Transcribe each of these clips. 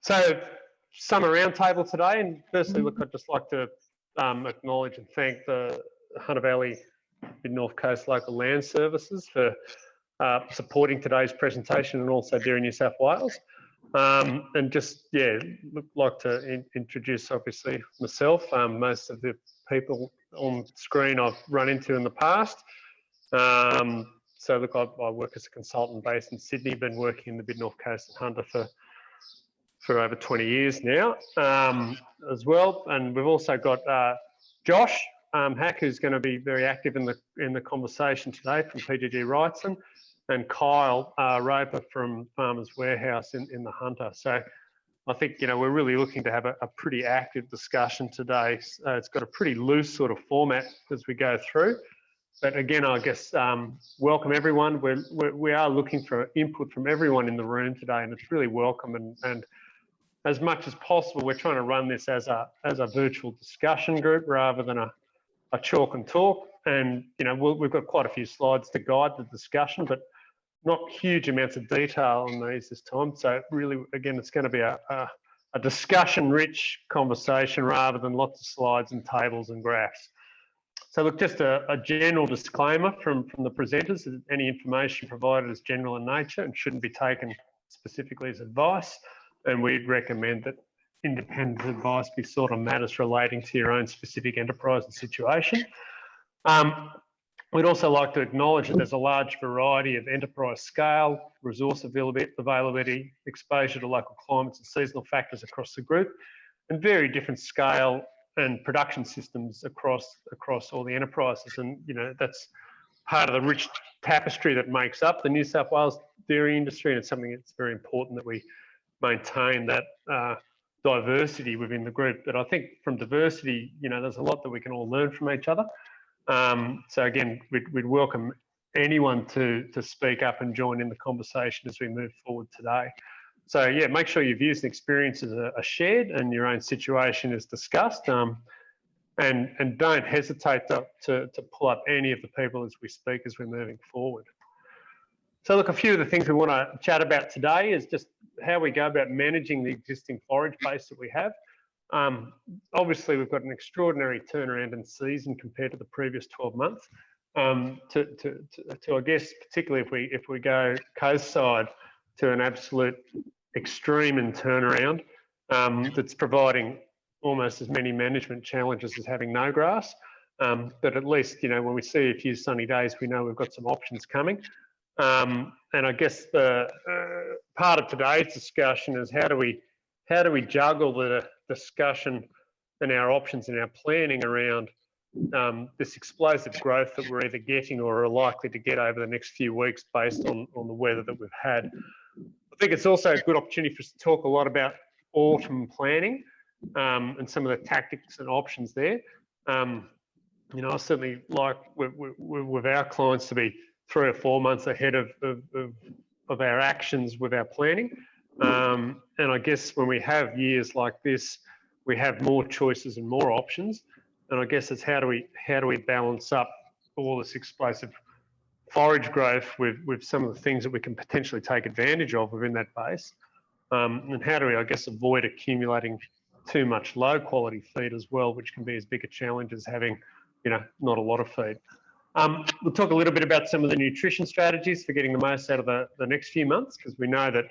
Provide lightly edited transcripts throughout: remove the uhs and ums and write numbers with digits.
So, summer roundtable today, and firstly, look, I'd just like to acknowledge and thank the Hunter Valley Mid-North Coast Local Land Services for supporting today's presentation, and also Taree, New South Wales. And just, yeah, like to introduce, obviously, myself. Most of the people on screen I've run into in the past. So, look, I work as a consultant based in Sydney, been working in the Mid-North Coast and Hunter for over 20 years now as well. And we've also got Josh Hack, who's going to be very active in the conversation today from PPG Wrightson, and Kyle Roper from Farmers Warehouse in the Hunter. So I think, you know, we're really looking to have a pretty active discussion today. It's got a pretty loose sort of format as we go through. But again, I guess, welcome everyone. We are looking for input from everyone in the room today, and it's really welcome. And as much as possible, we're trying to run this as a virtual discussion group rather than a chalk and talk. And, you know, we've got quite a few slides to guide the discussion, but not huge amounts of detail on these this time. So really, again, it's going to be a discussion-rich conversation rather than lots of slides and tables and graphs. So look, just a general disclaimer from the presenters: that any information provided is general in nature and shouldn't be taken specifically as advice. And we'd recommend that independent advice be sought on matters relating to your own specific enterprise and situation. We'd also like to acknowledge that there's a large variety of enterprise scale, resource availability, exposure to local climates and seasonal factors across the group, and very different scale and production systems across all the enterprises. And, you know, that's part of the rich tapestry that makes up the New South Wales dairy industry, and it's something that's very important that we maintain that diversity within the group. But I think from diversity, you know, there's a lot that we can all learn from each other. So again, we'd welcome anyone to speak up and join in the conversation as we move forward today. So yeah, make sure your views and experiences are shared and your own situation is discussed. And don't hesitate to pull up any of the people as we speak as we're moving forward. So look, a few of the things we want to chat about today is just how we go about managing the existing forage base that we have. Obviously, we've got an extraordinary turnaround in season compared to the previous 12 months. I guess, particularly if we go coast side, to an absolute extreme in turnaround, that's providing almost as many management challenges as having no grass. But at least, you know, when we see a few sunny days, we know we've got some options coming. And I guess the part of today's discussion is how do we juggle the discussion and our options and our planning around this explosive growth that we're either getting or are likely to get over the next few weeks based on the weather that we've had. I think it's also a good opportunity for us to talk a lot about autumn planning and some of the tactics and options there. You know, I certainly like with our clients to be 3 or 4 months ahead of our actions with our planning. And I guess when we have years like this, we have more choices and more options. And I guess it's how do we balance up all this explosive forage growth with some of the things that we can potentially take advantage of within that base. And how do we, I guess, avoid accumulating too much low quality feed as well, which can be as big a challenge as having, you know, not a lot of feed. We'll talk a little bit about some of the nutrition strategies for getting the most out of the next few months, because we know that,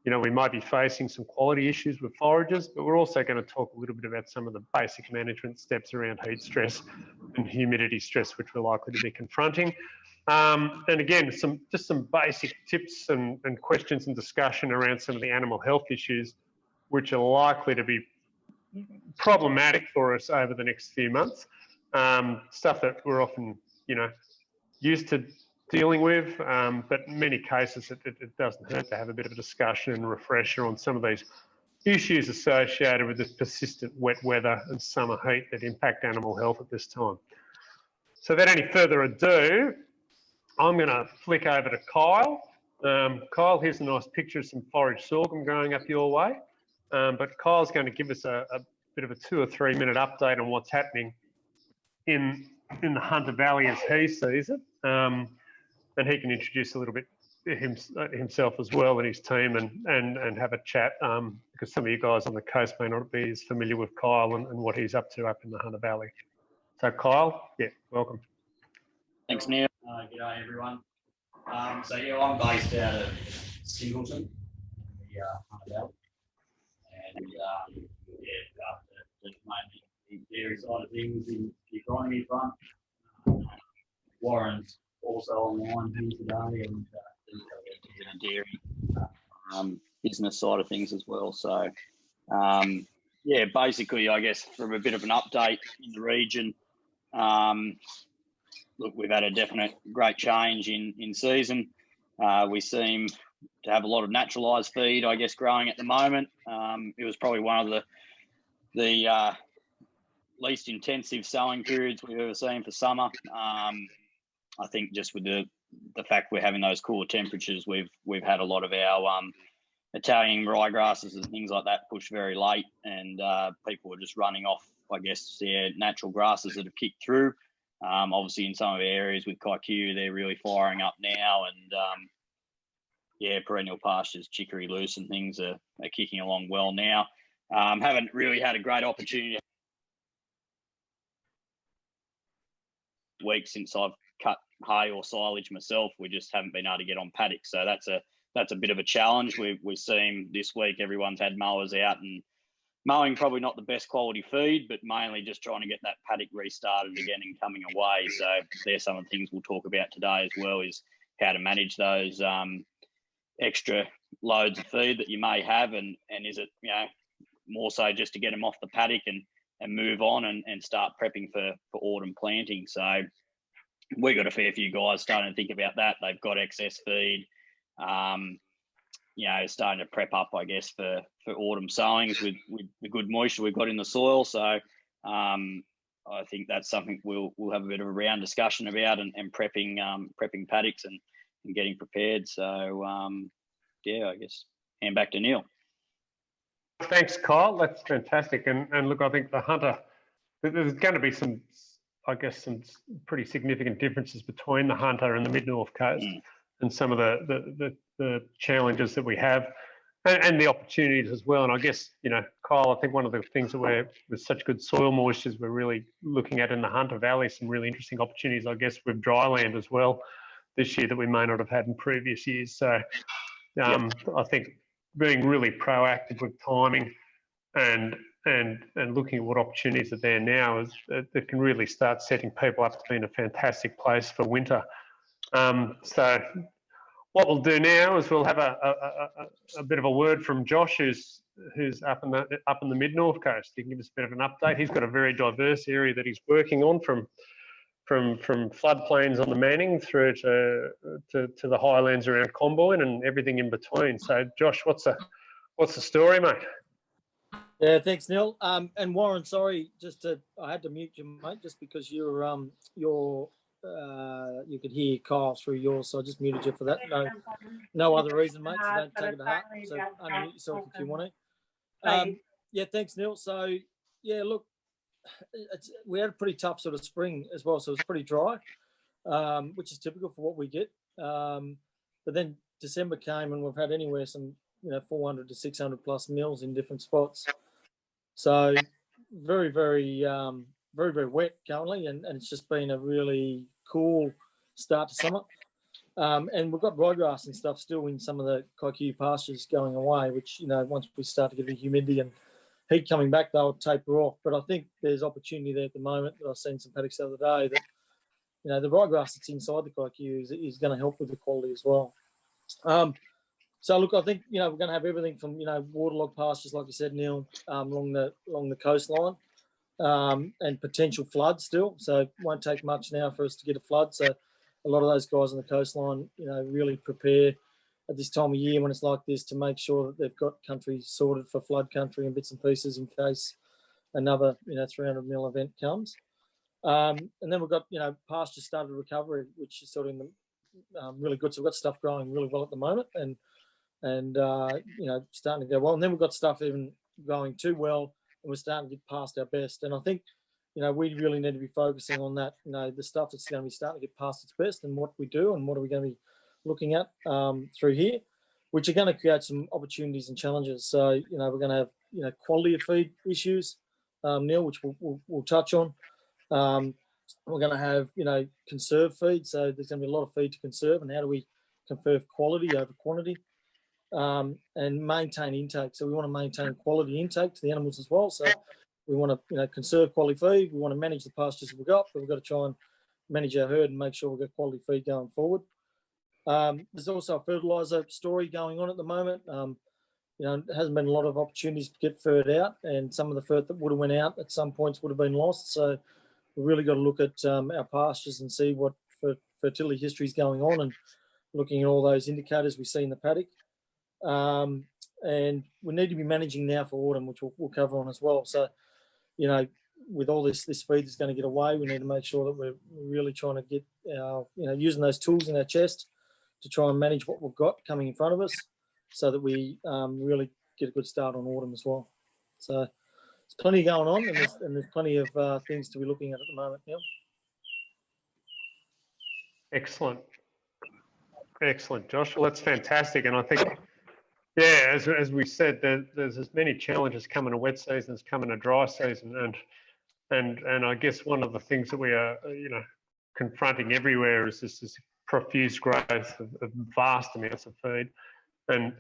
you know, we might be facing some quality issues with forages, but we're also going to talk a little bit about some of the basic management steps around heat stress and humidity stress, which we're likely to be confronting. And again, some basic tips and questions and discussion around some of the animal health issues, which are likely to be problematic for us over the next few months. Stuff that we're often, you know, used to dealing with, but in many cases it doesn't hurt to have a bit of a discussion and refresher on some of these issues associated with this persistent wet weather and summer heat that impact animal health at this time. So without any further ado, I'm going to flick over to Kyle. Kyle, here's a nice picture of some forage sorghum growing up your way. But Kyle's going to give us a bit of a 2 or 3 minute update on what's happening in the Hunter Valley as he sees it. And he can introduce a little bit himself as well and his team and have a chat because some of you guys on the coast may not be as familiar with Kyle and what he's up to up in the Hunter Valley. So Kyle, yeah, welcome. Thanks, Neil. G'day, everyone. So yeah, I'm based out of Singleton, the Hunter Valley, and after mainly the dairy side of things in the economy front. Warren's also online here today, and the dairy business side of things as well. So yeah, basically, I guess from a bit of an update in the region. Look, we've had a definite great change in season. We seem to have a lot of naturalised feed, I guess, growing at the moment. It was probably one of the least intensive sowing periods we've ever seen for summer. I think just with the fact we're having those cooler temperatures, we've had a lot of our Italian ryegrasses and things like that push very late, and people are just running off, I guess, their natural grasses that have kicked through. Obviously, in some of the areas with Kaiku, they're really firing up now, and yeah, perennial pastures, chicory loose and things are kicking along well now. Haven't really had a great opportunity week since I've cut hay or silage myself. We just haven't been able to get on paddock, so that's a bit of a challenge. We've seen this week everyone's had mowers out and mowing probably not the best quality feed, but mainly just trying to get that paddock restarted again and coming away. So there's some of the things we'll talk about today as well, is how to manage those extra loads of feed that you may have, and is it, you know, more so just to get them off the paddock and move on and start prepping for autumn planting. So we got a fair few guys starting to think about that. They've got excess feed. You know, starting to prep up, I guess, for autumn sowings with the good moisture we've got in the soil. So I think that's something we'll have a bit of a round discussion about, and prepping paddocks and getting prepared. So yeah, I guess hand back to Neil. Thanks, Kyle. That's fantastic. And look, I think the Hunter, there's going to be some, I guess, some pretty significant differences between the Hunter and the Mid-North Coast, and some of the challenges that we have, and the opportunities as well. And I guess, you know, Kyle, I think one of the things that we're, with such good soil moistures, we're really looking at in the Hunter Valley, some really interesting opportunities, I guess, with dry land as well this year that we may not have had in previous years. So I think being really proactive with timing and looking at what opportunities are there now is that can really start setting people up to be in a fantastic place for winter. So what we'll do now is we'll have a bit of a word from Josh, who's up in the Mid-North Coast. He can give us a bit of an update. He's got a very diverse area that he's working on, from floodplains on the Manning through to the highlands around Comboyne and everything in between. So Josh, what's the story, mate? Yeah, thanks, Neil. And Warren, sorry, I had to mute you, mate, just because you could hear Kyle through yours, so I just muted you for that. No other reason, mate. So don't take it to heart. So unmute yourself if you want to. Yeah, thanks, Neil. So yeah, look, we had a pretty tough sort of spring as well, so it was pretty dry, which is typical for what we get. But then December came, and we've had anywhere some 400 to 600 plus mils in different spots. So very, very, very, very wet currently, and it's just been a really cool start to summer. And we've got ryegrass and stuff still in some of the Kaiku pastures going away, which, once we start to get the humidity and heat coming back, they'll taper off. But I think there's opportunity there at the moment. That I've seen some paddocks the other day that, the ryegrass that's inside the Kaiku is going to help with the quality as well. So look, I think, we're going to have everything from, waterlogged pastures, like you said, Neil, along the coastline, and potential flood still. So it won't take much now for us to get a flood. So a lot of those guys on the coastline, really prepare at this time of year when it's like this to make sure that they've got country sorted for flood country and bits and pieces in case another, 300 mil event comes. And then we've got, pasture started recovery, which is sort of really good. So we've got stuff growing really well at the moment, and starting to go well. And then we've got stuff even going too well, and we're starting to get past our best. And I think, we really need to be focusing on that, the stuff that's going to be starting to get past its best, and what we do and what are we going to be looking at through here, which are going to create some opportunities and challenges. So, you know, we're going to have, you know, quality of feed issues, Neil, which we'll touch on. We're going to have, you know, conserved feed. So there's going to be a lot of feed to conserve, and how do we conserve quality over quantity, and maintain intake. So we want to maintain quality intake to the animals as well. So we want to, you know, conserve quality feed. We want to manage the pastures we've got, but we've got to try and manage our herd and make sure we've got quality feed going forward. There's also a fertiliser story going on at the moment. You know, there hasn't been a lot of opportunities to get fert out, and some of the fert that would have went out at some points would have been lost. So we've really got to look at our pastures and see what fertility history is going on, and looking at all those indicators we see in the paddock. And we need to be managing now for autumn, which we'll cover on as well. So, you know, with all this feed that's going to get away, we need to make sure that we're really trying to get our, you know, using those tools in our chest to try and manage what we've got coming in front of us, so that we really get a good start on autumn as well. So there's plenty going on, and there's plenty of things to be looking at the moment. Yeah. Excellent, Josh. Well, that's fantastic, and I think, yeah, as we said, there's as many challenges coming a wet season as coming a dry season, and I guess one of the things that we are, you know, confronting everywhere is this profuse growth of vast amounts of feed, and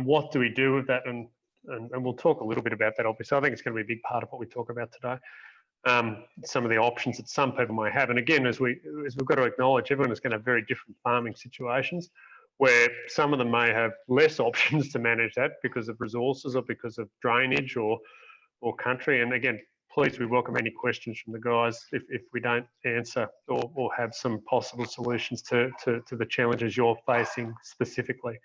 what do we do with that? And we'll talk a little bit about that. Obviously, I think it's going to be a big part of what we talk about today. Some of the options that some people might have, and again, as we've got to acknowledge, everyone is going to have very different farming situations, where some of them may have less options to manage that because of resources or because of drainage or country. And again, please, we welcome any questions from the guys if we don't answer or have some possible solutions to the challenges you're facing specifically.